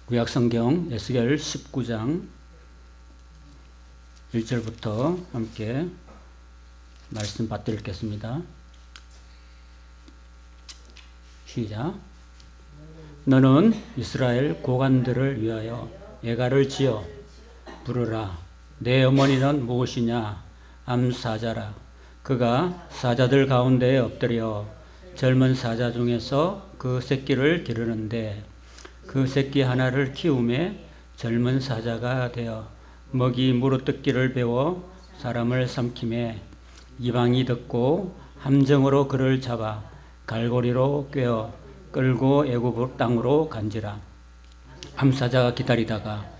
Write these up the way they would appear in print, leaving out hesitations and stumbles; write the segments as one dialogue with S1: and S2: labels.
S1: 구약성경 에스겔 19장 1절부터 함께 말씀 받들겠습니다. 시작. 너는 이스라엘 고관들을 위하여 애가를 지어 부르라. 내 어머니는 무엇이냐? 암사자라. 그가 사자들 가운데에 엎드려 젊은 사자 중에서 그 새끼를 기르는데 그 새끼 하나를 키우매 젊은 사자가 되어 먹이 물어뜯기를 배워 사람을 삼키매 이방이 듣고 함정으로 그를 잡아 갈고리로 꿰어 끌고 애굽 땅으로 간지라. 암사자가 기다리다가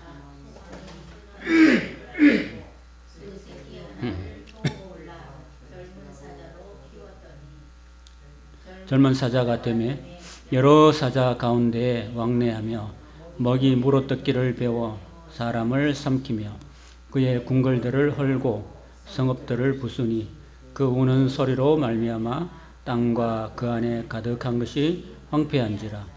S1: 젊은 사자가 되매 여러 사자 가운데에 왕래하며 먹이 물어뜯기를 배워 사람을 삼키며 그의 궁궐들을 헐고 성읍들을 부수니 그 우는 소리로 말미암아 땅과 그 안에 가득한 것이 황폐한지라.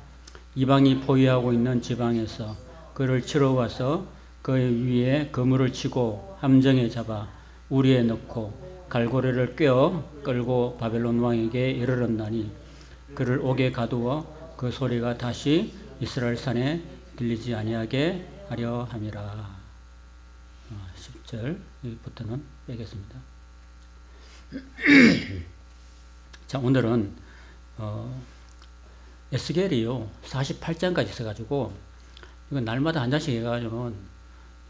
S1: 이방이 포위하고 있는 지방에서 그를 치러 와서 그의 위에 그물을 치고 함정에 잡아 우리에 넣고 갈고리를 꿰어 끌고 바벨론 왕에게 이르렀나니 그를 옥에 가두어 그 소리가 다시 이스라엘 산에 들리지 아니하게 하려 함이라. 10절부터는 빼겠습니다. 자, 오늘은 에스겔이요 48장까지 있어가지고 이건 날마다 한 장씩 해가지고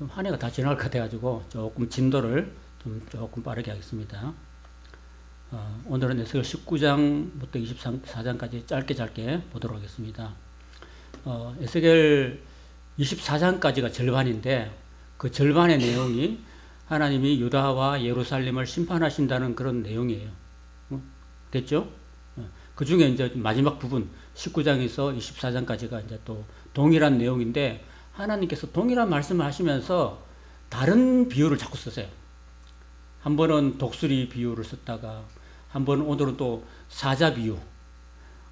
S1: 좀 한 해가 다 지나갈 것 같아가지고 조금 진도를 조금 빠르게 하겠습니다. 오늘은 에스겔 19장부터 24장까지 짧게 보도록 하겠습니다. 에스겔 24장까지가 절반인데 그 절반의 내용이 하나님이 유다와 예루살렘을 심판하신다는 그런 내용이에요. 됐죠? 그 중에 이제 마지막 부분 19장에서 24장까지가 이제 또 동일한 내용인데 하나님께서 동일한 말씀을 하시면서 다른 비유를 자꾸 쓰세요. 한 번은 독수리 비유를 썼다가 한 번은 오늘은 또 사자 비유,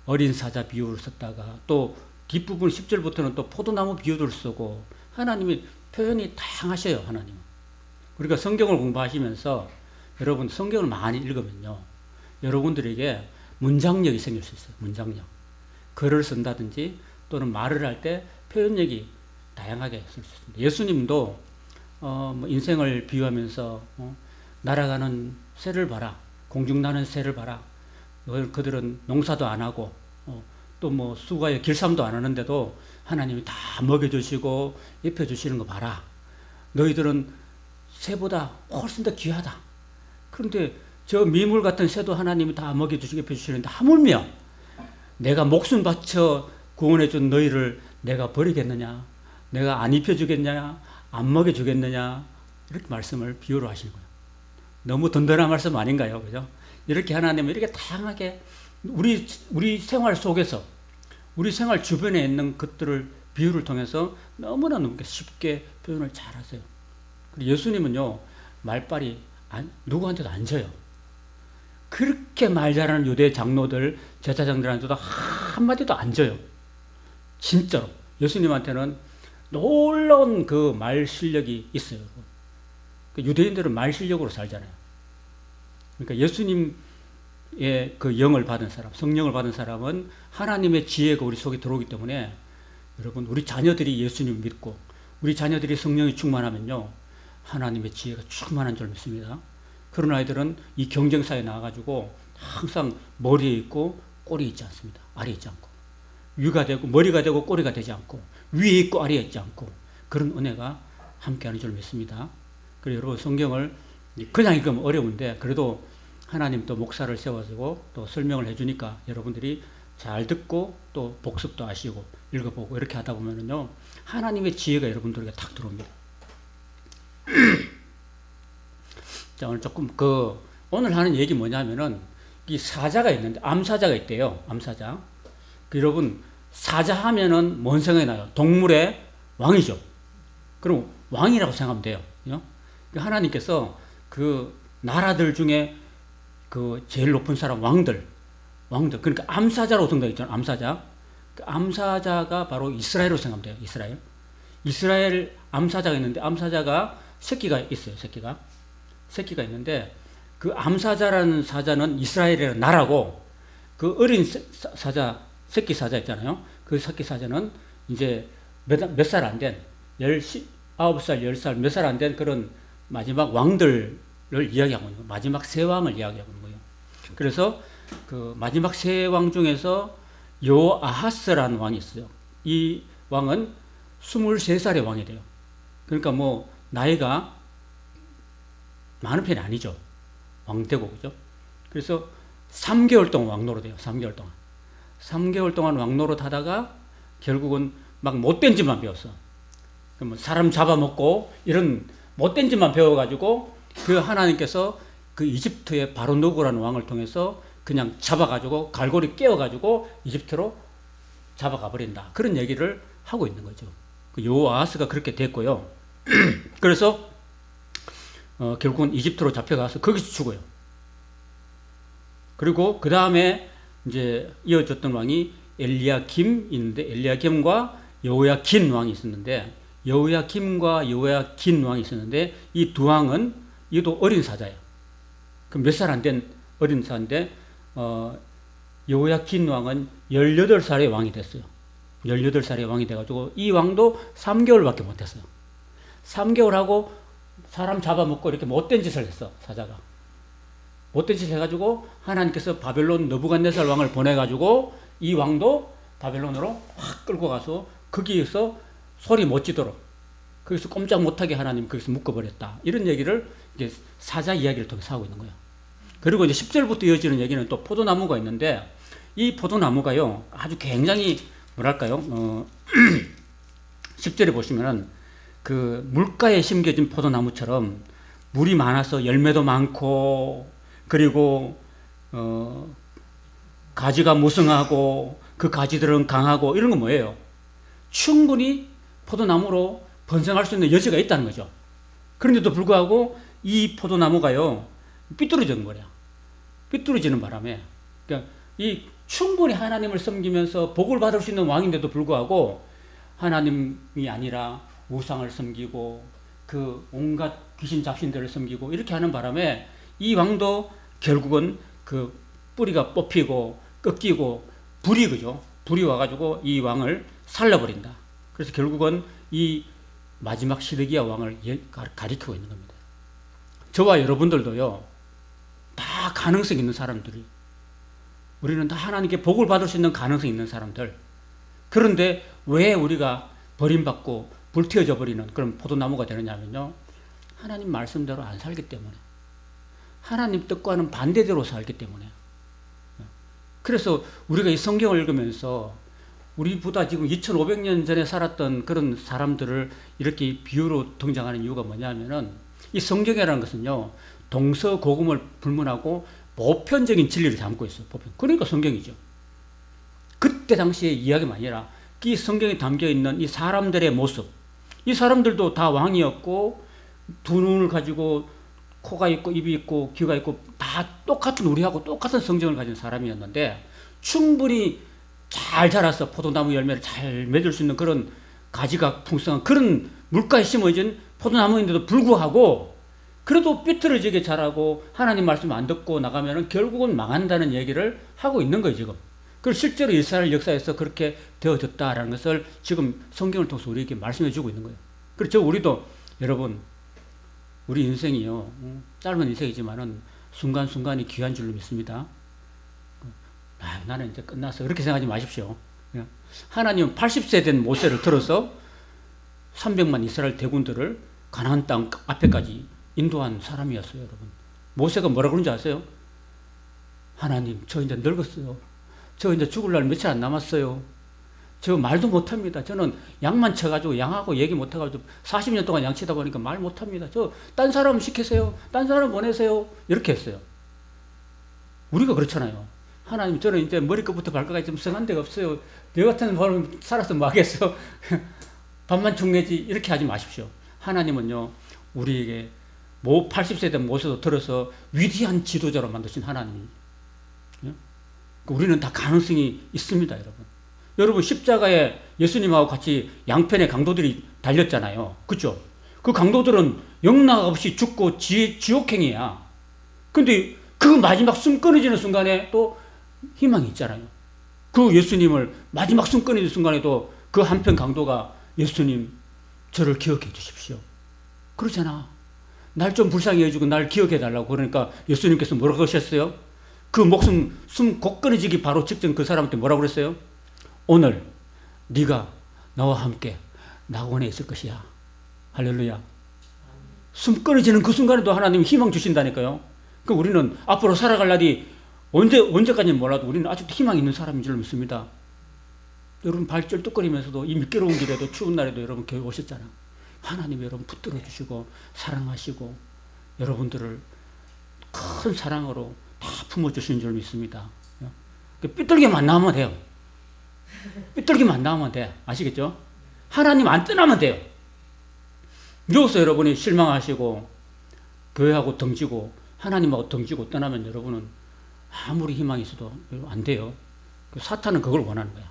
S1: 어린 사자 비유를 썼다가 또 뒷부분 10절부터는 또 포도나무 비유를 쓰고 하나님이 표현이 다양하셔요. 하나님은. 우리가 성경을 공부하시면서 여러분 성경을 많이 읽으면요. 여러분들에게 문장력이 생길 수 있어요. 문장력. 글을 쓴다든지 또는 말을 할 때 표현력이 다양하게 쓸 수 있습니다. 예수님도 뭐 인생을 비유하면서 날아가는 새를 봐라. 공중나는 새를 봐라. 그들은 농사도 안 하고 또 뭐 수가에 길쌈도 안 하는데도 하나님이 다 먹여주시고 입혀주시는 거 봐라. 너희들은 새보다 훨씬 더 귀하다. 그런데 저 미물 같은 새도 하나님이 다 먹여주시고 입혀주시는데 하물며 내가 목숨 바쳐 구원해준 너희를 내가 버리겠느냐? 내가 안 입혀주겠느냐? 안 먹여주겠느냐? 이렇게 말씀을 비유로 하시는 거예요. 너무 든든한 말씀 아닌가요? 그죠? 이렇게 하나님은 이렇게 다양하게 우리 생활 속에서 우리 생활 주변에 있는 것들을 비유를 통해서 너무나 쉽게 표현을 잘 하세요. 그리고 예수님은요, 말빨이 누구한테도 안 져요. 그렇게 말 잘하는 유대 장로들, 제사장들한테도 한마디도 안 져요. 진짜로. 예수님한테는 놀라운 그 말 실력이 있어요. 유대인들은 말 실력으로 살잖아요. 그러니까 예수님의 그 영을 받은 사람, 성령을 받은 사람은 하나님의 지혜가 우리 속에 들어오기 때문에 여러분, 우리 자녀들이 예수님을 믿고 우리 자녀들이 성령이 충만하면요, 하나님의 지혜가 충만한 줄 믿습니다. 그런 아이들은 이 경쟁사에 나와가지고 항상 머리에 있고 꼬리에 있지 않습니다. 아래에 있지 않고. 위가 되고 머리가 되고 꼬리가 되지 않고 위에 있고 아래에 있지 않고 그런 은혜가 함께하는 줄 믿습니다. 그래서 여러분 성경을 그냥 읽으면 어려운데 그래도 하나님 또 목사를 세워주고 또 설명을 해주니까 여러분들이 잘 듣고 또 복습도 하시고 읽어보고 이렇게 하다 보면은요 하나님의 지혜가 여러분들에게 탁 들어옵니다. 자, 오늘 조금 오늘 하는 얘기 뭐냐면은 이 사자가 있는데 암사자가 있대요. 암사자. 여러분 사자 하면은 뭔 생각이 나요? 동물의 왕이죠. 그럼 왕이라고 생각하면 돼요. 하나님께서 그 나라들 중에 그 제일 높은 사람 왕들 그러니까 암사자라고 생각했잖아요. 암사자. 그 암사자가 바로 이스라엘로 생각하면 돼요. 이스라엘. 이스라엘 암사자가 있는데 암사자가 새끼가 있어요. 새끼가 있는데 그 암사자라는 사자는 이스라엘이라는 나라고 그 어린 사자 새끼 사자 있잖아요. 그 새끼 사자는 이제 몇 살 안 된 9살, 10살 몇 살 안 된 그런 마지막 왕들을 이야기하고 있는 거예요. 마지막 세 왕을 이야기하고 있는 거예요. 그래서 그 마지막 세 왕 중에서 여호아하스라는 왕이 있어요. 이 왕은 23살의 왕이 돼요. 그러니까 뭐 나이가 많은 편이 아니죠. 왕되고 그죠? 그래서 3개월 동안 왕노릇 해요. 3개월 동안. 3개월 동안 왕노릇 하다가 결국은 막 못된 짓만 배웠어. 뭐 사람 잡아먹고 이런 못된 짓만 배워가지고 그 하나님께서 그 이집트의 바로 누구라는 왕을 통해서 그냥 잡아가지고 갈고리 깨워가지고 이집트로 잡아가 버린다. 그런 얘기를 하고 있는 거죠. 그 여호아하스가 그렇게 됐고요. 그래서 결국은 이집트로 잡혀가서 거기서 죽어요. 그리고 그 다음에 이제 이어졌던 왕이 엘리야김 있는데 엘리야김과 여호야긴 왕이 있었는데 여호야김과 여호야긴 왕이 있었는데 이 두 왕은 이도 어린 사자예요. 그 몇 살 안 된 어린 사자인데 여호야긴 왕은 18살의 왕이 됐어요. 18살의 왕이 돼가지고 이 왕도 3개월밖에 못했어요. 3개월 하고 사람 잡아먹고 이렇게 못된 짓을 했어. 사자가 못된 짓을 해가지고 하나님께서 바벨론 느부갓네살 왕을 보내가지고 이 왕도 바벨론으로 확 끌고 가서 거기에서 소리 못 지도록 거기서 꼼짝 못하게 하나님 거기서 묶어버렸다. 이런 얘기를 이제 사자 이야기를 통해서 하고 있는 거예요. 그리고 이제 10절부터 이어지는 얘기는 또 포도나무가 있는데 이 포도나무가요 아주 굉장히 뭐랄까요 10절에 보시면은 그 물가에 심겨진 포도나무처럼 물이 많아서 열매도 많고 그리고 가지가 무성하고 그 가지들은 강하고 이런 건 뭐예요? 충분히 포도나무로 번성할 수 있는 여지가 있다는 거죠. 그런데도 불구하고 이 포도나무가요 삐뚤어지는 거래요. 삐뚤어지는 바람에 그러니까 이 충분히 하나님을 섬기면서 복을 받을 수 있는 왕인데도 불구하고 하나님이 아니라 우상을 섬기고 그 온갖 귀신 잡신들을 섬기고 이렇게 하는 바람에 이 왕도 결국은 그 뿌리가 뽑히고 꺾이고 불이 그죠? 불이 와가지고 이 왕을 살려버린다. 그래서 결국은 이 마지막 시드기야 왕을 가리키고 있는 겁니다. 저와 여러분들도요 다 가능성 있는 사람들이 우리는 다 하나님께 복을 받을 수 있는 가능성 있는 사람들. 그런데 왜 우리가 버림받고 불태워져 버리는 그런 포도나무가 되느냐면요 하나님 말씀대로 안 살기 때문에 하나님 뜻과는 반대대로 살기 때문에 그래서 우리가 이 성경을 읽으면서 우리보다 지금 2500년 전에 살았던 그런 사람들을 이렇게 비유로 등장하는 이유가 뭐냐면은 이 성경이라는 것은요 동서고금을 불문하고 보편적인 진리를 담고 있어요. 그러니까 성경이죠. 그때 당시의 이야기가 아니라 이 성경에 담겨있는 이 사람들의 모습 이 사람들도 다 왕이었고 두 눈을 가지고 코가 있고 입이 있고 귀가 있고 다 똑같은 우리하고 똑같은 성정을 가진 사람이었는데 충분히 잘 자라서 포도나무 열매를 잘 맺을 수 있는 그런 가지가 풍성한 그런 물가에 심어진 포도나무인데도 불구하고 그래도 삐뚤어지게 자라고 하나님 말씀 안 듣고 나가면 결국은 망한다는 얘기를 하고 있는 거예요 지금. 그리고 실제로 이스라엘 역사에서 그렇게 되어졌다라는 것을 지금 성경을 통해서 우리에게 말씀해 주고 있는 거예요. 그렇죠. 우리도 여러분 우리 인생이요 짧은 인생이지만은 순간순간이 귀한 줄로 믿습니다. 나는 이제 끝났어 그렇게 생각하지 마십시오. 하나님은 80세 된 모세를 들어서 300만 이스라엘 대군들을 가나안 땅 앞에까지 인도한 사람이었어요. 여러분 모세가 뭐라고 그런지 아세요? 하나님 저 이제 늙었어요. 저 이제 죽을 날 며칠 안 남았어요. 저 말도 못합니다. 저는 양만 쳐가지고 양하고 얘기 못해가지고 40년 동안 양 치다 보니까 말 못합니다. 저 딴 사람 시키세요. 딴 사람 보내세요. 이렇게 했어요. 우리가 그렇잖아요. 하나님 저는 이제 머리끝부터 발끝까지 좀 성한 데가 없어요. 너 같은 사람 살아서 뭐 하겠어. 밥만 죽내지 이렇게 하지 마십시오. 하나님은요 우리에게 80세 된 모세도 들어서 위대한 지도자로 만드신 하나님. 우리는 다 가능성이 있습니다. 여러분 십자가에 예수님하고 같이 양편의 강도들이 달렸잖아요. 그죠? 그 강도들은 영락 없이 죽고 지옥행이야. 근데 그 마지막 숨 끊어지는 순간에 또 희망이 있잖아요. 그 예수님을 마지막 숨 끊어지는 순간에도 그 한편 강도가 예수님 저를 기억해 주십시오. 그러잖아. 날 좀 불쌍히 해주고 날 기억해 달라고. 그러니까 예수님께서 뭐라고 하셨어요? 그 목숨 숨 곧 끊어지기 바로 직전 그 사람한테 뭐라고 그랬어요? 오늘 네가 나와 함께 낙원에 있을 것이야. 할렐루야. 숨 끊어지는 그 순간에도 하나님이 희망 주신다니까요. 그 우리는 앞으로 살아갈 날이 언제까지는 몰라도 우리는 아직도 희망 있는 사람인 줄 믿습니다. 여러분 발 쩔뚝거리면서도 이 미끄러운 길에도 추운 날에도 여러분 교회 오셨잖아. 하나님이 여러분 붙들어 주시고 사랑하시고 여러분들을 큰 사랑으로 다 품어주시는 줄 믿습니다. 삐뚤게만 나오면 돼요. 삐뚤게만 나오면 돼. 아시겠죠? 하나님 안 떠나면 돼요. 여기서 여러분이 실망하시고 교회하고 덩지고 하나님하고 덩지고 떠나면 여러분은 아무리 희망이 있어도 안 돼요. 사탄은 그걸 원하는 거야.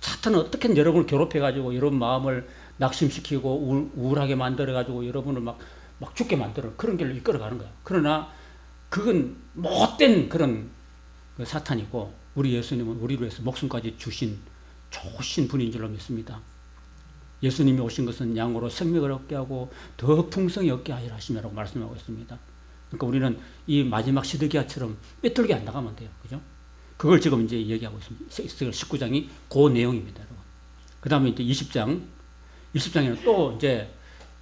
S1: 사탄은 어떻게든 여러분을 괴롭혀가지고 여러분 마음을 낙심시키고 우울하게 만들어가지고 여러분을 막 죽게 만들어. 그런 길로 이끌어가는 거야. 그러나 그건 못된 그런 그 사탄이고 우리 예수님은 우리를 위해서 목숨까지 주신 좋으신 분인 줄로 믿습니다. 예수님이 오신 것은 양으로 생명을 얻게 하고 더 풍성히 얻게 하리라 하시라고 말씀하고 있습니다. 그러니까 우리는 이 마지막 시드기야처럼 삐뚤게 안 나가면 돼요. 그죠? 그걸 지금 이제 얘기하고 있습니다. 19장이 그 내용입니다. 그 다음에 이제 20장에는 또 이제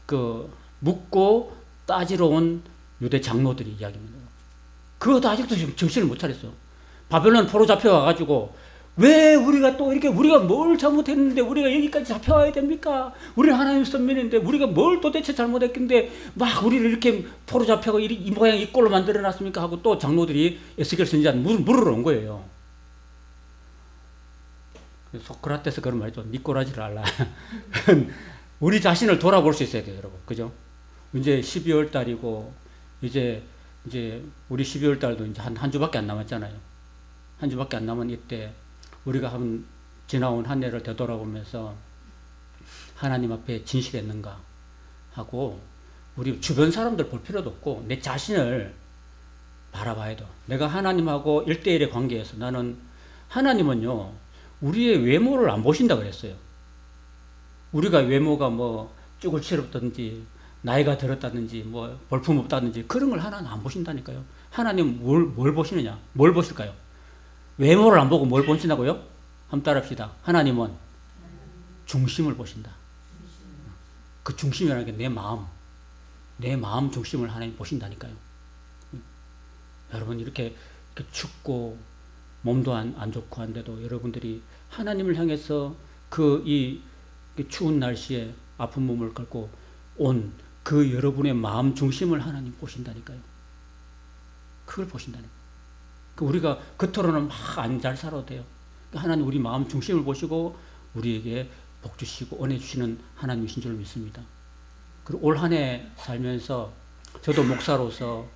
S1: 그 묻고 따지러 온 유대 장로들이 이야기합니다. 그것도 아직도 지금 정신을 못 차렸어. 바벨론 포로 잡혀와가지고 왜 우리가 또 이렇게 우리가 뭘 잘못했는데 우리가 여기까지 잡혀와야 됩니까? 우리는 하나님 선민인데 우리가 뭘 도대체 잘못했는데 막 우리를 이렇게 포로 잡혀가 이 모양 이 꼴로 만들어놨습니까? 하고 또 장로들이 에스겔 선지자한테 물으러 온 거예요. 소크라테스 그런 말이죠. 니 꼬라지를 알라. 우리 자신을 돌아볼 수 있어야 돼요, 여러분. 그죠? 이제 12월 달이고 이제 우리 12월 달도 이제 한 주밖에 안 남았잖아요. 한 주밖에 안 남은 이때 우리가 지나온 한 해를 되돌아보면서 하나님 앞에 진실했는가 하고 우리 주변 사람들 볼 필요도 없고 내 자신을 바라봐야 돼. 내가 하나님하고 1대1의 관계에서 나는 하나님은요 우리의 외모를 안 보신다 그랬어요. 우리가 외모가 뭐 쭈글치럽다든지 나이가 들었다든지 뭐 볼품 없다든지 그런 걸 하나는 안 보신다니까요. 하나님 뭘 보시느냐? 뭘 보실까요? 외모를 안 보고 뭘 보신다고요? 한번 따라합시다. 하나님은 중심을 보신다. 그 중심이라는 게 내 마음 중심을 하나님 보신다니까요. 여러분 이렇게 춥고 몸도 안 좋고 한데도 여러분들이 하나님을 향해서 이 추운 날씨에 아픈 몸을 끌고 온 그 여러분의 마음 중심을 하나님 보신다니까요. 그걸 보신다니까요. 우리가 겉으로는 막 안 잘 살아도 돼요. 하나님 우리 마음 중심을 보시고 우리에게 복 주시고 은혜 주시는 하나님이신 줄 믿습니다. 그리고 올 한 해 살면서 저도 목사로서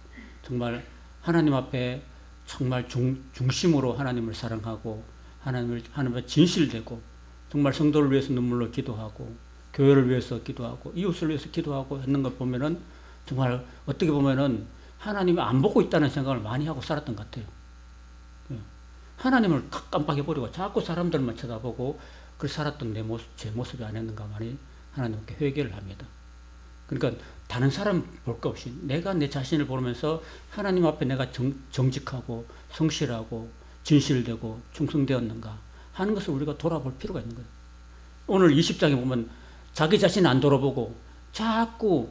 S1: 정말 하나님 앞에 정말 중심으로 하나님을 사랑하고 하나님을 진실되고 정말 성도를 위해서 눈물로 기도하고 교회를 위해서 기도하고 이웃을 위해서 기도하고 했는 걸 보면은 정말 어떻게 보면은 하나님이 안 보고 있다는 생각을 많이 하고 살았던 것 같아요. 하나님을 깜빡해버리고 자꾸 사람들만 쳐다보고 그 살았던 제 모습이 아니었는가 많이 하나님께 회개를 합니다. 그러니까 다른 사람 볼 것 없이 내가 내 자신을 보면서 하나님 앞에 내가 정직하고 성실하고 진실되고 충성되었는가 하는 것을 우리가 돌아볼 필요가 있는 거예요. 오늘 20장에 보면 자기 자신을 안 돌아보고 자꾸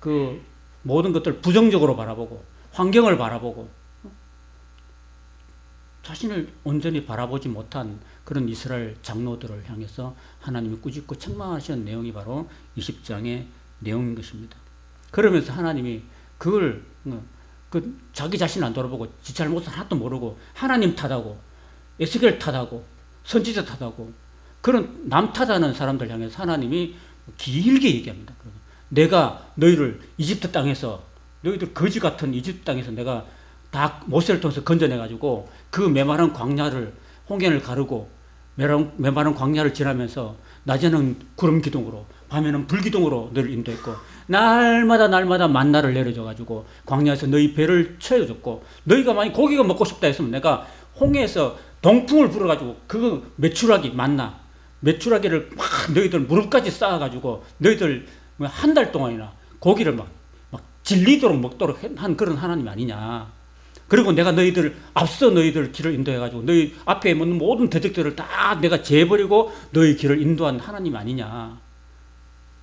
S1: 그 모든 것들 부정적으로 바라보고 환경을 바라보고 자신을 온전히 바라보지 못한 그런 이스라엘 장로들을 향해서 하나님이 꾸짖고 책망하시는 내용이 바로 20장의 내용인 것입니다. 그러면서 하나님이 그걸 자기 자신을 안 돌아보고 지 잘못을 하나도 모르고 하나님 탓하고 에스겔 탓하고 선지자 탓하고 그런 남 탓하는 사람들 향해서 하나님이 길게 얘기합니다. 내가 너희를 이집트 땅에서 너희들 거지 같은 이집트 땅에서 내가 다 모세를 통해서 건져내가지고 그 메마른 광야를 홍해를 가르고 메마른 광야를 지나면서 낮에는 구름 기둥으로 밤에는 불기둥으로 너를 인도했고 날마다 만나를 내려줘가지고 광야에서 너희 배를 채워줬고 너희가 만약 고기가 먹고 싶다 했으면 내가 홍해에서 동풍을 불어가지고 그거 메추라기 만나 메추라기를 막 너희들 무릎까지 쌓아가지고 너희들 한 달 동안이나 고기를 막 질리도록 먹도록 한 그런 하나님 아니냐. 그리고 내가 앞서 너희들 길을 인도해가지고 너희 앞에 있는 모든 대적들을 다 내가 재버리고 너희 길을 인도한 하나님 아니냐.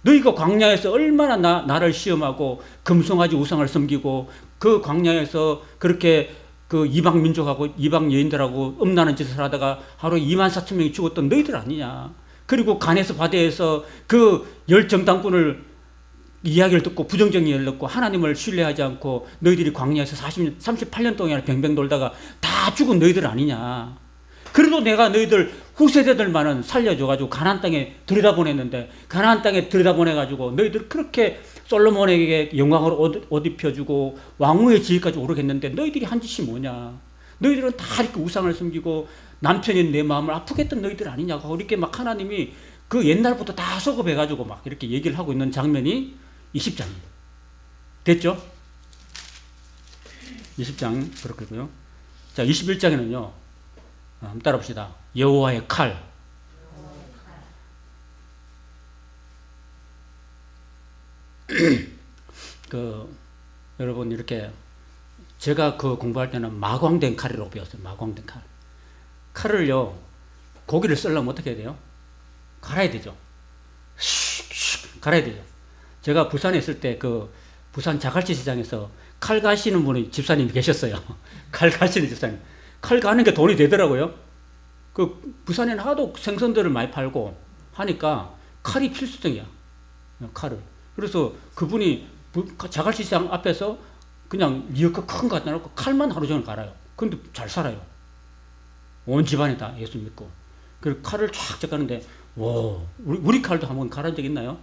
S1: 너희가 광야에서 얼마나 나를 시험하고 금송아지 우상을 섬기고 그 광야에서 그렇게 그 이방 민족하고 이방 여인들하고 음란한 짓을 하다가 하루에 24,000명이 죽었던 너희들 아니냐. 그리고 가네스 바다에서 그 열정당꾼을 이야기를 듣고 부정적인 이야기를 듣고 하나님을 신뢰하지 않고 너희들이 광야에서 38년 동안 뱅뱅 돌다가 다 죽은 너희들 아니냐. 그래도 내가 너희들 후세대들만은 살려줘가지고 가나안 땅에 들여다보냈는데 가나안 땅에 들여다보내가지고 너희들 그렇게 솔로몬에게 영광을 옷 입혀주고 왕후의 지위까지 오르겠는데 너희들이 한 짓이 뭐냐. 너희들은 다 이렇게 우상을 섬기고 남편인 내 마음을 아프게 했던 너희들 아니냐고 이렇게 막 하나님이 그 옛날부터 다 소급해가지고 막 이렇게 얘기를 하고 있는 장면이 20장입니다. 됐죠? 20장 그렇고요. 자, 21장에는요. 한번 따라봅시다. 여호와의 칼. 여러분 이렇게 제가 그 공부할 때는 마광된 칼이라고 배웠어요. 마광된 칼. 칼을요. 고기를 썰려면 어떻게 해야 돼요? 갈아야 되죠. 갈아야 되죠. 제가 부산에 있을 때 그 부산 자갈치 시장에서 칼 가시는 분이 집사님이 계셨어요. 칼 가시는 집사님. 칼 가는 게 돈이 되더라고요. 그 부산에는 하도 생선들을 많이 팔고 하니까 칼이 필수적이야. 칼을. 그래서 그분이 자갈치 시장 앞에서 그냥 미역국 큰 거 갖다 놓고 칼만 하루 종일 갈아요. 근데 잘 살아요. 온 집안이 다 예수 믿고. 그리고 칼을 쫙 가는데 와, 우리 칼도 한번 갈아준 적 있나요?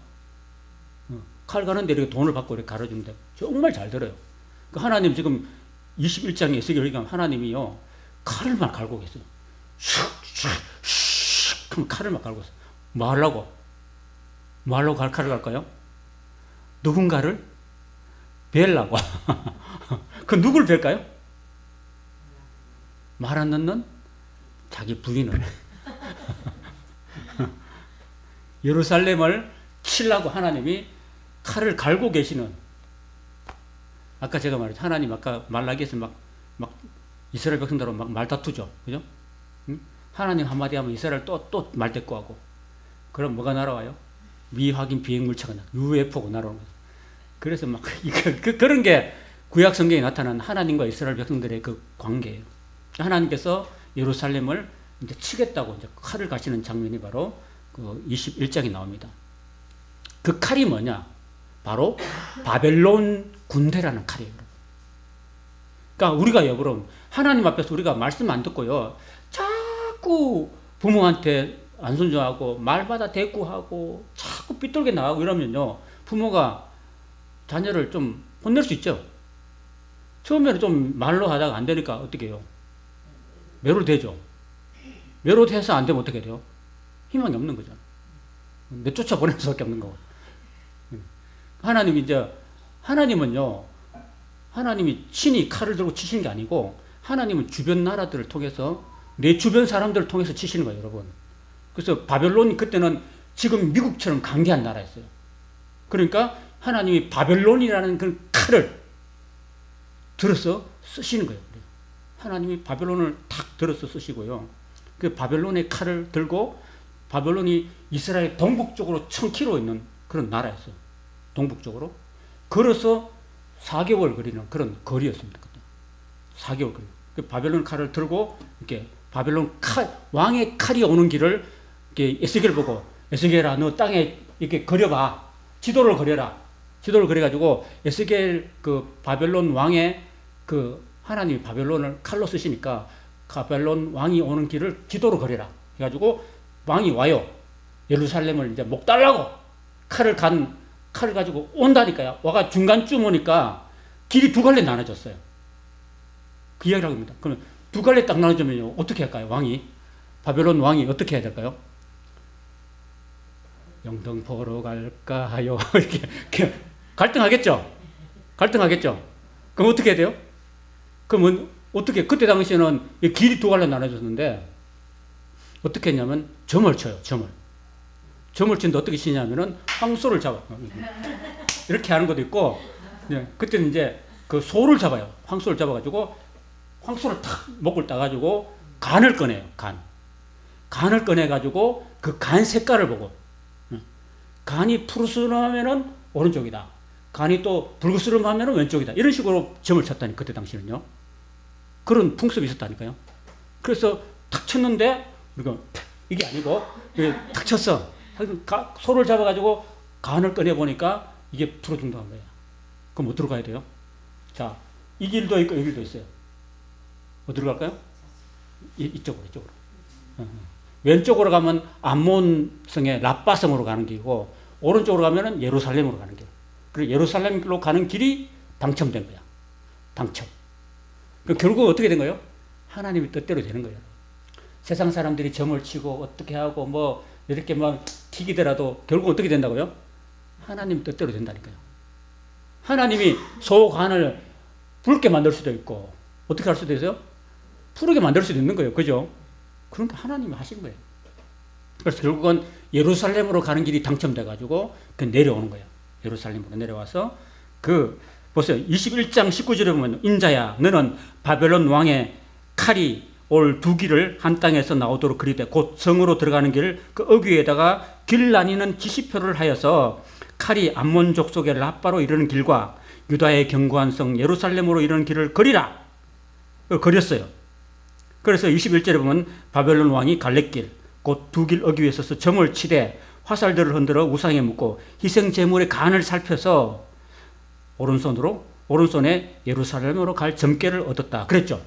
S1: 칼 가는데 이렇게 돈을 받고 이렇게 갈아주는데 정말 잘 들어요. 그 하나님 지금 21장에 에스겔 얘기하면 하나님이요 칼을 막 갈고 계세요. 슉슉슉 그럼 칼을 막 갈고 있어요. 뭐 하려고? 뭐 하려고 칼을 갈까요? 누군가를 벨라고. 그 누굴 뵐까요? 말 안 듣는 자기 부인을. 예루살렘을 치려고 하나님이 칼을 갈고 계시는. 아까 제가 말했죠. 하나님 아까 말라기에서 막 이스라엘 백성들하고 막 말다투죠. 그죠? 응? 하나님 한마디 하면 이스라엘 또 말대꾸하고. 그럼 뭐가 날아와요? 미확인 비행물체가 UFO가 날아오는 거죠. 그래서 막 그런 게 구약 성경에 나타난 하나님과 이스라엘 백성들의 그 관계예요. 하나님께서 예루살렘을 이제 치겠다고 이제 칼을 가시는 장면이 바로 그 21장에 나옵니다. 그 칼이 뭐냐? 바로 바벨론 군대라는 칼이에요. 그러니까 우리가 여러분 하나님 앞에서 우리가 말씀 안 듣고요. 자꾸 부모한테 안 순종하고 말마다 대꾸하고 자꾸 삐뚤게 나가고 이러면요. 부모가 자녀를 좀 혼낼 수 있죠. 처음에는 좀 말로 하다가 안 되니까 어떻게 해요? 매로 되죠. 매로 돼서 안 되면 어떻게 돼요? 희망이 없는 거잖아. 내쫓아 보낼 수밖에 없는 거고. 하나님은요, 하나님이 친히 칼을 들고 치시는 게 아니고, 하나님은 주변 나라들을 통해서, 내 주변 사람들을 통해서 치시는 거예요, 여러분. 그래서 바벨론이 그때는 지금 미국처럼 강대한 나라였어요. 그러니까 하나님이 바벨론이라는 그 칼을 들어서 쓰시는 거예요. 하나님이 바벨론을 탁 들어서 쓰시고요. 그 바벨론의 칼을 들고, 바벨론이 이스라엘 동북쪽으로 1000km 있는 그런 나라였어요. 동북쪽으로. 걸어서 4개월 거리는 그런 거리였습니다. 그때. 4개월 거리. 그 바벨론 칼을 들고, 이렇게 바벨론 왕의 칼이 오는 길을 이렇게 에스겔 보고, 에스겔아, 너 땅에 이렇게 그려봐. 지도를 그려라. 지도를 그려가지고, 에스겔 그 바벨론 왕의 그 하나님이 바벨론을 칼로 쓰시니까, 바벨론 왕이 오는 길을 지도로 그려라. 해가지고, 왕이 와요. 예루살렘을 이제 목 달라고 칼을 가지고 온다니까요. 와가 중간쯤 오니까 길이 두 갈래 나눠졌어요. 그 이야기를 하고 있습니다. 그럼 두 갈래 딱 나눠지면요. 어떻게 할까요? 바벨론 왕이 어떻게 해야 될까요? 영등포로 갈까요? 이렇게 갈등하겠죠? 갈등하겠죠? 그럼 어떻게 해야 돼요? 그러면 어떻게, 그때 당시에는 길이 두 갈로 나눠졌는데 어떻게 했냐면 점을 쳐요, 점을. 점을 치는데 어떻게 치냐면은 황소를 잡아요. 이렇게 하는 것도 있고, 그때는 이제 그 소를 잡아요. 황소를 잡아가지고 황소를 탁 목을 따가지고 간을 꺼내요, 간. 간을 꺼내가지고 그 간 색깔을 보고, 간이 푸르스름하면은 오른쪽이다. 간이 또 붉으스름하면은 왼쪽이다. 이런 식으로 점을 쳤다니, 그때 당시는요. 그런 풍습이 있었다니까요. 그래서 탁 쳤는데, 이게 아니고, 탁 쳤어. 소를 잡아가지고 간을 꺼내보니까 이게 푸르둥둥한 거야. 그럼 어디로 가야 돼요? 자, 이 길도 있고, 이 길도 있어요. 어디로 갈까요? 이쪽으로, 이쪽으로. 왼쪽으로 가면 암몬성의 라빠성으로 가는 길이고, 오른쪽으로 가면은 예루살렘으로 가는 길. 그리고 예루살렘으로 가는 길이 당첨된 거야. 당첨. 결국 어떻게 된 거예요? 하나님의 뜻대로 되는 거예요. 세상 사람들이 점을 치고 어떻게 하고 뭐 이렇게 막 튀기더라도 결국 어떻게 된다고요? 하나님 뜻대로 된다니까요. 하나님이 소간을 붉게 만들 수도 있고 어떻게 할 수도 있어요? 푸르게 만들 수도 있는 거예요. 그죠? 그러니까 하나님이 하신 거예요. 그래서 결국은 예루살렘으로 가는 길이 당첨돼가지고 그 내려오는 거예요. 예루살렘으로 내려와서 보세요. 21장 19절에 보면 인자야 너는 바벨론 왕의 칼이 올 두 길을 한 땅에서 나오도록 그리되 곧 성으로 들어가는 길 그 어귀에다가 길 나뉘는 지시표를 하여서 칼이 암몬 족속의 라빠로 이르는 길과 유다의 견고한 성 예루살렘으로 이르는 길을 그리라. 그렸어요. 그래서 21절에 보면 바벨론 왕이 갈래길 곧 두 길 어귀 위에 서서 점을 치되 화살들을 흔들어 우상에 묻고 희생 제물의 간을 살펴서 오른손에 예루살렘으로 갈 점괘를 얻었다. 그랬죠?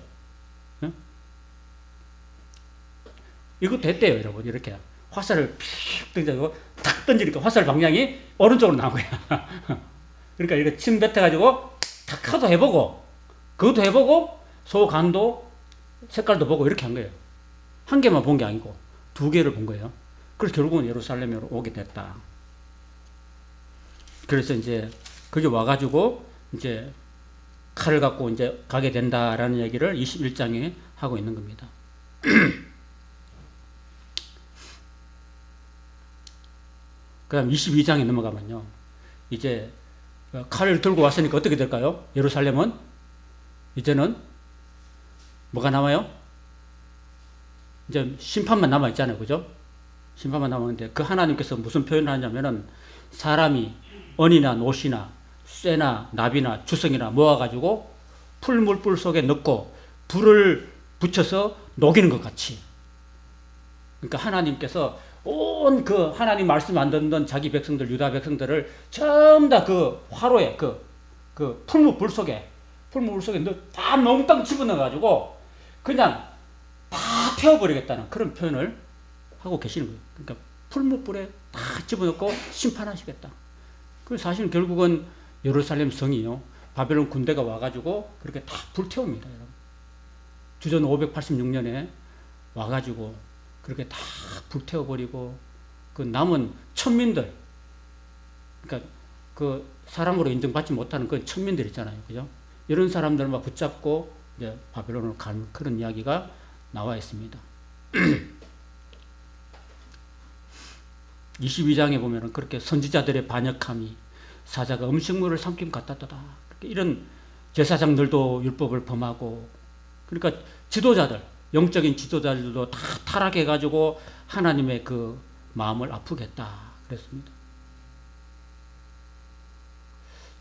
S1: 이거 됐대요, 여러분. 이렇게 화살을 픽 던져서 탁 던지니까 화살 방향이 오른쪽으로 나온 거야. 그러니까 이렇게 침 뱉어가지고 탁 해보고 그것도 해보고 소간도 색깔도 보고 이렇게 한 거예요. 한 개만 본 게 아니고 두 개를 본 거예요. 그래서 결국은 예루살렘으로 오게 됐다. 그래서 이제 거기 와가지고 이제 칼을 갖고 이제 가게 된다라는 얘기를 21장에 하고 있는 겁니다. 그 다음 22장에 넘어가면요. 이제 칼을 들고 왔으니까 어떻게 될까요? 예루살렘은 이제는 뭐가 남아요? 이제 심판만 남아있잖아요. 그죠? 심판만 남았는데 그 하나님께서 무슨 표현을 하냐면은 사람이 언이나 노시나 쇠나 나비나 주성이나 모아가지고 풀물불 속에 넣고 불을 붙여서 녹이는 것 같이. 그러니까 하나님께서 온 그 하나님 말씀 안 듣는 자기 백성들, 유다 백성들을 전부 다 그 화로에 그 풀물 속에 다 몽땅 집어넣어가지고 그냥 다 태워버리겠다는 그런 표현을 하고 계시는 거예요. 그러니까 풀무불에 다 집어넣고 심판하시겠다. 그 사실은 결국은 예루살렘 성이요. 바벨론 군대가 와가지고 그렇게 다 불태웁니다. 여러분. 주전 586년에 와가지고 그렇게 다 불태워버리고 그 남은 천민들, 그러니까 그 사람으로 인정받지 못하는 그 천민들 있잖아요. 그죠? 이런 사람들만 붙잡고 이제 바벨론으로 가는 그런 이야기가 나와 있습니다. 22장에 보면은 그렇게 선지자들의 반역함이 사자가 음식물을 삼킴 같았다. 이런 제사장들도 율법을 범하고 그러니까 지도자들, 영적인 지도자들도 다 타락해가지고 하나님의 그 마음을 아프겠다. 그랬습니다.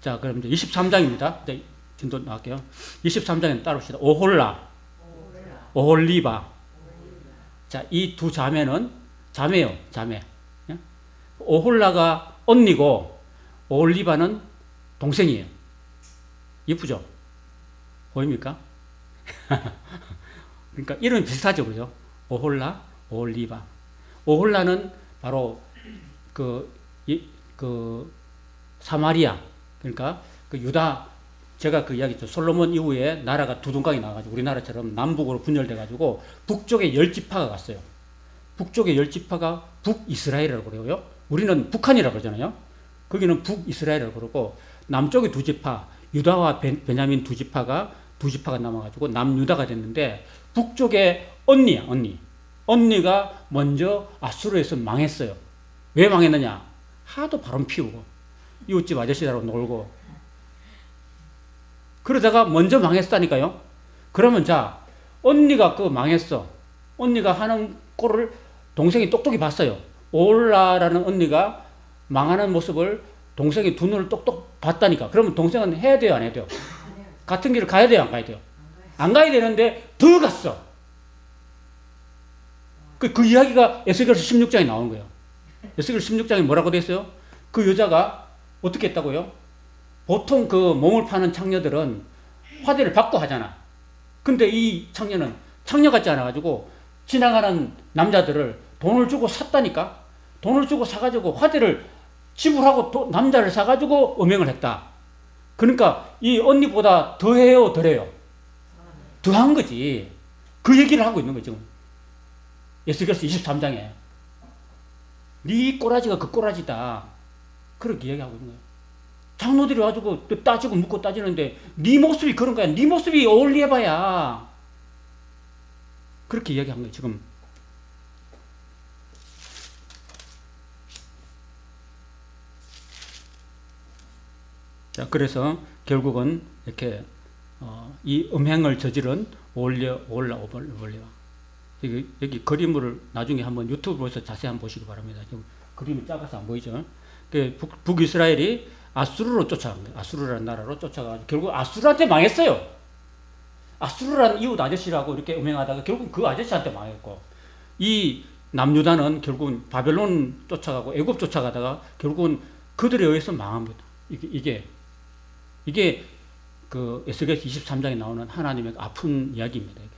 S1: 자, 그럼 이제 23장입니다. 이제 진도 나갈게요. 23장에 따라봅시다. 오홀리바. 자, 이 두 자매는 자매요, 자매. 오홀라가 언니고 오홀리바는 동생이에요. 이쁘죠? 보입니까? 그러니까 이름이 비슷하죠, 그죠? 오홀라, 오홀리바. 오홀라는 바로 그 사마리아, 그러니까 그 유다, 제가 그 이야기했죠. 솔로몬 이후에 나라가 두 동강이 나와가지고 우리나라처럼 남북으로 분열돼가지고 북쪽에 10지파가 갔어요. 북쪽에 10지파가 북이스라엘이라고 그래요. 우리는 북한이라고 그러잖아요. 거기는 북이스라엘이라고 그러고 남쪽의 두 지파 유다와 베냐민 두 지파가 남아가지고 남유다가 됐는데 북쪽에 언니가 먼저 아수르에서 망했어요. 왜 망했느냐? 하도 바람 피우고 이웃집 아저씨들하고 놀고 그러다가 먼저 망했다니까요. 그러면 자 언니가 망했어. 언니가 하는 꼴을 동생이 똑똑히 봤어요. 올라라는 언니가 망하는 모습을 동생이 두 눈을 똑똑 봤다니까. 그러면 동생은 해야 돼요, 안 해야 돼요? 같은 길을 가야 돼요, 안 가야 돼요? 안 가야 되는데 더 갔어. 그 이야기가 에스겔서 16장에 나오는 거예요. 에스겔 16장에 뭐라고 돼 있어요? 그 여자가 어떻게 했다고요? 보통 그 몸을 파는 창녀들은 화대를 받고 하잖아. 근데 이 창녀는 창녀 같지 않아가지고 지나가는 남자들을 돈을 주고 샀다니까? 돈을 주고 사가지고 화대를 지불하고 남자를 사가지고 음행을 했다. 그러니까 이 언니보다 더해요, 덜해요? 더한 거지. 그 얘기를 하고 있는 거죠, 지금. 에스겔서 23장에. 네 꼬라지가 그 꼬라지다. 그렇게 이야기하고 있는 거예요. 장로들이 와가지고 또 따지고 묻고 따지는데 네 모습이 그런 거야. 네 모습이 어울려봐야. 그렇게 이야기한 거예요, 지금. 자, 그래서 결국은 이렇게 이 음행을 저지른 올려. 여기 그림을 나중에 한번 유튜브에서 자세히 한번 보시기 바랍니다. 지금 그림이 작아서 안 보이죠? 북이스라엘이 아수르로 쫓아간 거예요. 아수르라는 나라로 쫓아가서 결국 아수르한테 망했어요. 아수르라는 이웃 아저씨라고 이렇게 음행하다가 결국 그 아저씨한테 망했고, 이 남유다는 결국은 바벨론 쫓아가고 애굽 쫓아가다가 결국은 그들에 의해서 망합니다. 이게 그 에스겔 23장에 나오는 하나님의 아픈 이야기입니다. 이게.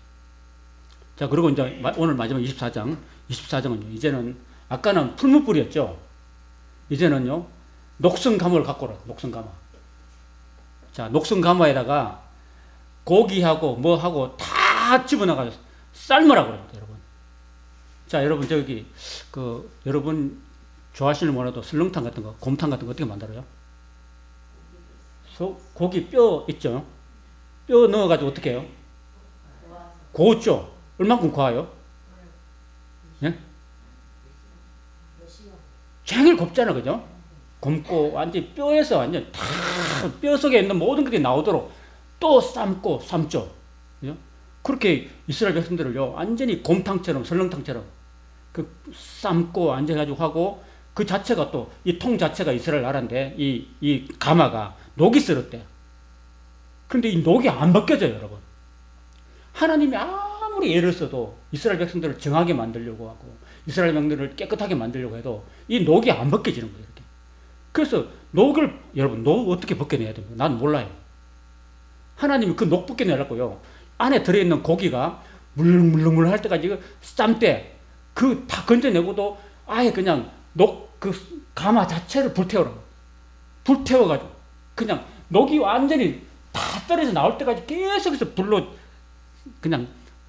S1: 자, 그리고 이제 오늘 마지막 24장은요, 이제는 아까는 풀무불이었죠. 이제는요, 녹성가마를 갖고 오라. 녹성가마. 자, 녹성가마에다가 고기하고 뭐하고 다 집어넣어가지고 삶으라고 그럽니다, 여러분. 자, 여러분, 여러분 좋아하시는 뭐라도 설렁탕 같은 거, 곰탕 같은 거 어떻게 만들어요? 고기 뼈 있죠? 뼈 넣어가지고 어떻게 해요? 고웠죠? 얼만큼 고와요? 예? 쟁일 곱잖아, 그죠? 곰고 완전 뼈에서 완전 다 뼈 속에 있는 모든 것들이 나오도록 또 삶죠. 그죠? 그렇게 이스라엘 백성들을요, 완전히 곰탕처럼, 설렁탕처럼 그 삶고 앉아가지고 하고, 그 자체가 또, 이 통 자체가 이스라엘 나라인데, 이 가마가 녹이 쓸었대. 그런데 이 녹이 안 벗겨져요, 여러분. 하나님이 아무리 애를 써도 이스라엘 백성들을 정하게 만들려고 하고, 이스라엘 백성들을 깨끗하게 만들려고 해도 이 녹이 안 벗겨지는 거예요, 이렇게. 그래서 여러분, 녹 어떻게 벗겨내야 됩니까? 난 몰라요. 하나님이 그 녹 벗겨내라고요. 안에 들어있는 고기가 물렁물렁 할 때까지 쌈때, 다 건져내고도 아예 그냥 그 가마 자체를 불태우라고. 불태워가지고, 그냥 녹이 완전히 다 떨어져 나올 때까지 계속해서 불로 그냥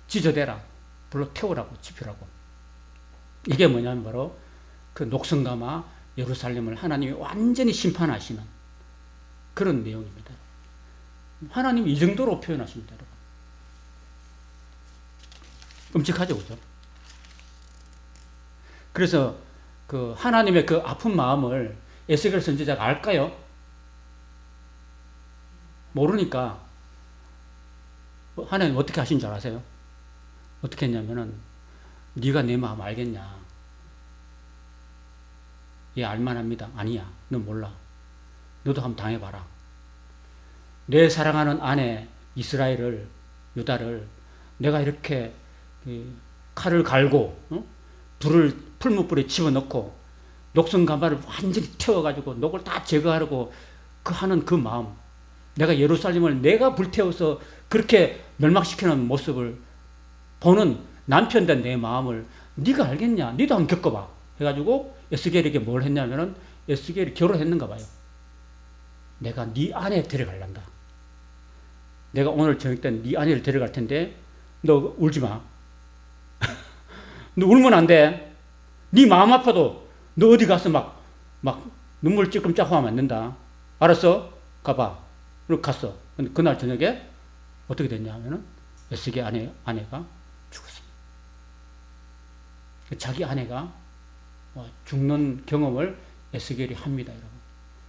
S1: 지져대라. 불로 태우라고, 지피라고. 이게 뭐냐면 바로 그 녹성가마 예루살렘을 하나님이 완전히 심판하시는 그런 내용입니다. 하나님이 이 정도로 표현하십니다, 여러분. 끔찍하죠, 그죠? 그래서 그 하나님의 그 아픈 마음을 에스겔 선지자가 알까요? 모르니까 하나님 어떻게 하신 줄 아세요? 어떻게 했냐면은, 네가 내 마음 알겠냐? 얘 알만합니다. 아니야, 너 몰라. 너도 한번 당해봐라. 내 사랑하는 아내 이스라엘을, 유다를 내가 이렇게 칼을 갈고 풀무불에 집어넣고 녹성가마를 완전히 태워가지고 녹을 다 제거하려고 하는 그 마음, 내가 예루살렘을 내가 불태워서 그렇게 멸망시키는 모습을 보는 남편된 내 마음을 네가 알겠냐? 네도 한번 겪어봐. 해가지고 에스겔에게 뭘 했냐면은, 에스겔이 결혼했는가 봐요. 내가 네 아내 데려갈란다. 내가 오늘 저녁 때 네 아내를 데려갈 텐데 너 울지 마. 너 울면 안 돼. 네 마음 아파도 너 어디 가서 막 눈물 찔끔짝 하면 안 된다. 알았어? 가봐. 그리고 갔어. 근데 그날 저녁에 어떻게 됐냐 하면은 에스겔 아내가 죽었습니다. 자기 아내가 죽는 경험을 에스겔이 합니다, 여러분.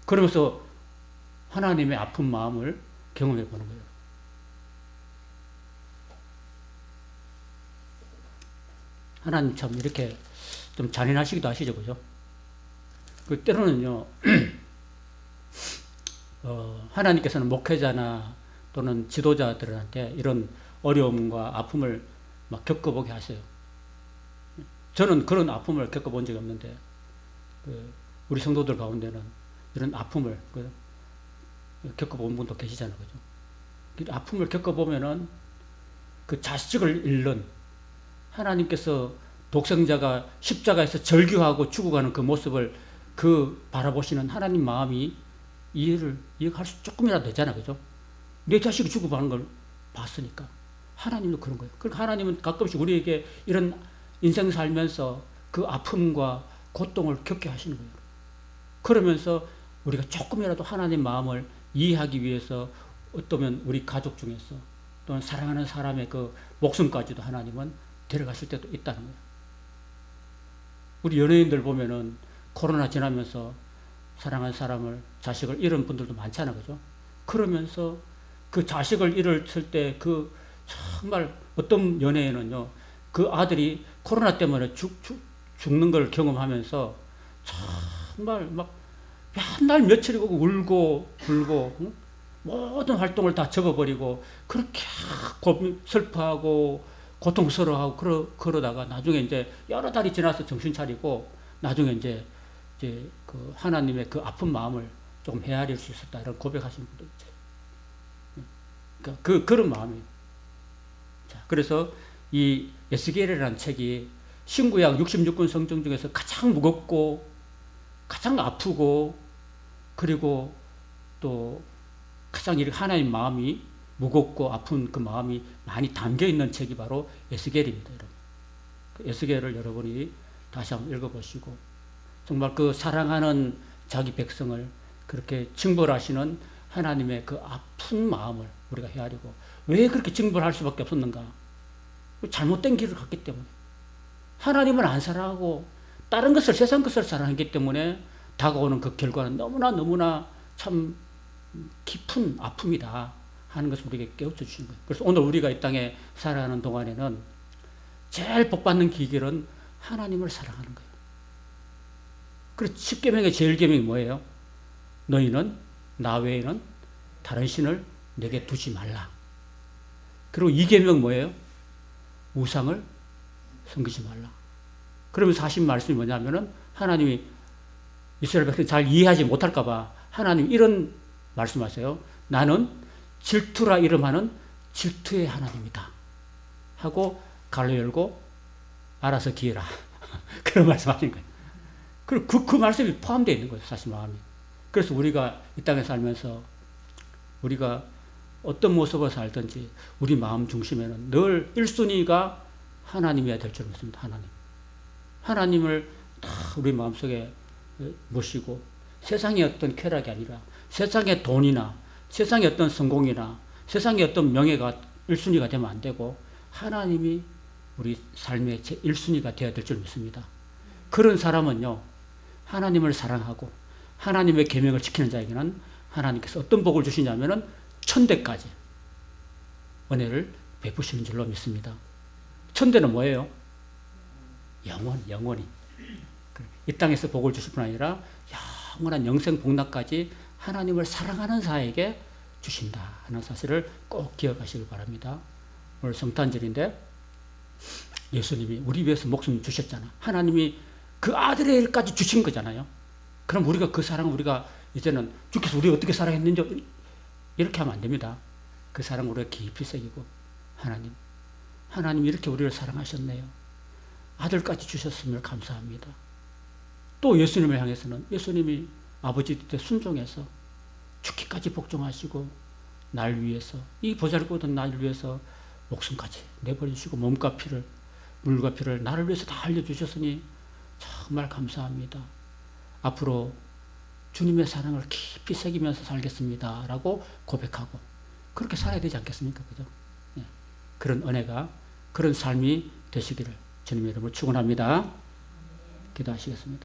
S1: 그러면서 하나님의 아픈 마음을 경험해 보는 거예요. 하나님 참 이렇게 좀 잔인하시기도 하시죠, 그죠? 그 때로는요, 하나님께서는 목회자나 또는 지도자들한테 이런 어려움과 아픔을 막 겪어보게 하세요. 저는 그런 아픔을 겪어본 적이 없는데, 우리 성도들 가운데는 이런 아픔을 겪어본 분도 계시잖아요, 그죠? 아픔을 겪어보면은 그 자식을 잃는 하나님께서 독생자가 십자가에서 절규하고 죽어가는 그 모습을 바라보시는 하나님 마음이 이해할 수 조금이라도 되잖아, 그죠? 내 자식이 죽어가는 걸 봤으니까. 하나님도 그런 거예요. 그러니까 하나님은 가끔씩 우리에게 이런 인생 살면서 그 아픔과 고통을 겪게 하시는 거예요. 그러면서 우리가 조금이라도 하나님 마음을 이해하기 위해서 어쩌면 우리 가족 중에서 또는 사랑하는 사람의 그 목숨까지도 하나님은 데려가실 때도 있다는 거예요. 우리 연예인들 보면은 코로나 지나면서 사랑하는 사람을, 자식을 잃은 분들도 많잖아, 그죠? 그러면서 그 자식을 잃었을 때 정말 어떤 연예인은요, 그 아들이 코로나 때문에 죽는 걸 경험하면서 정말 막 한 달 며칠이고 울고 불고, 응? 모든 활동을 다 접어버리고 그렇게 슬퍼하고 고통스러워하고 그러다가 나중에 이제 여러 달이 지나서 정신 차리고 나중에 이제 그 하나님의 그 아픈 마음을 조금 헤아릴 수 있었다 이런 고백하시는 분도 있죠. 그러니까 그런 마음이에요. 자, 그래서 이 에스겔이라는 책이 신구약 66권 성경 중에서 가장 무겁고 가장 아프고 그리고 또 가장 하나님 마음이 무겁고 아픈 그 마음이 많이 담겨있는 책이 바로 에스겔입니다, 여러분. 그 에스겔을 여러분이 다시 한번 읽어보시고 정말 그 사랑하는 자기 백성을 그렇게 징벌하시는 하나님의 그 아픈 마음을 우리가 헤아리고 왜 그렇게 징벌할 수밖에 없었는가? 잘못된 길을 갔기 때문에 하나님을 안 사랑하고 다른 것을 세상 것을 사랑하기 때문에 다가오는 그 결과는 너무나 참 깊은 아픔이다 하는 것을 우리에게 깨우쳐 주신 거예요. 그래서 오늘 우리가 이 땅에 살아가는 동안에는 제일 복받는 기결은 하나님을 사랑하는 거예요. 그래서 10계명의 제일 계명이 뭐예요? 너희는 나 외에는 다른 신을 내게 두지 말라. 그리고 2계명 뭐예요? 우상을 섬기지 말라. 그러면서 하신 말씀이 뭐냐면은 하나님이 이스라엘 백성이 잘 이해하지 못할까봐 하나님 이런 말씀하세요. 나는 질투라 이름하는 질투의 하나님이다. 하고 갈로 열고 알아서 기해라. 그런 말씀 하신 거예요. 그리고 그 말씀이 포함되어 있는 거예요. 사실 마음이. 그래서 우리가 이 땅에 살면서 우리가 어떤 모습으로 살든지 우리 마음 중심에는 늘 1순위가 하나님이어야 될 줄 믿습니다. 하나님을 다 우리 마음속에 모시고 세상의 어떤 쾌락이 아니라 세상의 돈이나 세상의 어떤 성공이나 세상의 어떤 명예가 1순위가 되면 안 되고 하나님이 우리 삶의 제 1순위가 되어야 될 줄 믿습니다. 그런 사람은요, 하나님을 사랑하고 하나님의 계명을 지키는 자에게는 하나님께서 어떤 복을 주시냐면은 천대까지 은혜를 베푸시는 줄로 믿습니다. 천대는 뭐예요? 영원히. 이 땅에서 복을 주실 뿐 아니라 영원한 영생 복락까지 하나님을 사랑하는 자에게 주신다 하는 사실을 꼭 기억하시길 바랍니다. 오늘 성탄절인데 예수님이 우리 위해서 목숨 주셨잖아. 하나님이 그 아들의 일까지 주신 거잖아요. 그럼 우리가 그 사랑을 우리가 이제는 주께서 우리 어떻게 사랑했는지 이렇게 하면 안 됩니다. 그 사랑을 우리가 깊이 새기고 하나님 이렇게 우리를 사랑하셨네요. 아들까지 주셨음을 감사합니다. 또 예수님을 향해서는 예수님이 아버지 뜻에 순종해서 죽기까지 복종하시고 날 위해서 이 보잘것없는 날 위해서 목숨까지 내버려주시고 몸과 피를 물과 피를 나를 위해서 다 흘려주셨으니 정말 감사합니다. 앞으로 주님의 사랑을 깊이 새기면서 살겠습니다. 라고 고백하고 그렇게 살아야 되지 않겠습니까? 그죠? 예. 그런 은혜가, 그런 삶이 되시기를 주님의 이름으로 축원합니다. 기도하시겠습니다.